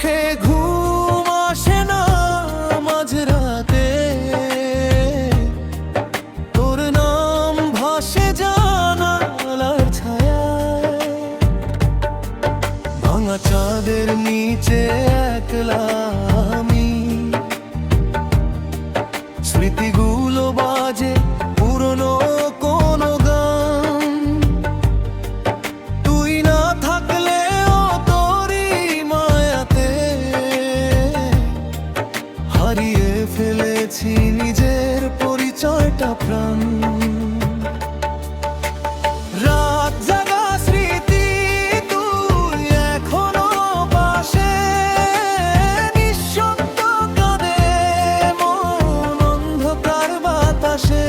চোখে ঘুম আসে না মাঝরাতে, তোর নাম ভাসে জানালার ছায়ায়। ভাঙা চাঁদের নিচে একলা আমি, স্মৃতিগুলো বাজে পুরনো কোনো গান। তুই না থাকলেও তোরই মায়াতে হারিয়ে ফেলেছি নিজের পরিচয়টা প্রাণ। রাত জাগা স্মৃতি তুই এখনো পাশে, নিঃশব্দ কাঁদে মন অন্ধকার বাতাসে।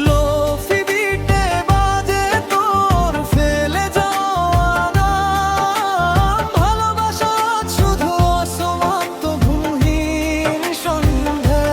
লোফি বিটে বাজে তোর ফেলে যাওয়া নাম, ভালোবাসা শুধু অসমাপ্ত ঘুমহীন সন্ধ্যায়।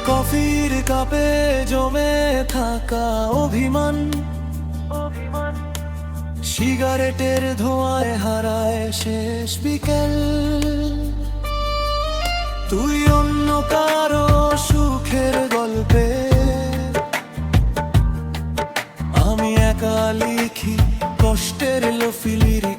কফির কাপে জমে থাকা অভিমান, সিগারেটের ধোঁয়ায় হারায় শেষ বিকেল। তুই অন্য কারো সুখের গল্পে, আমি একা লিখি কষ্টের লোফি লিরিক।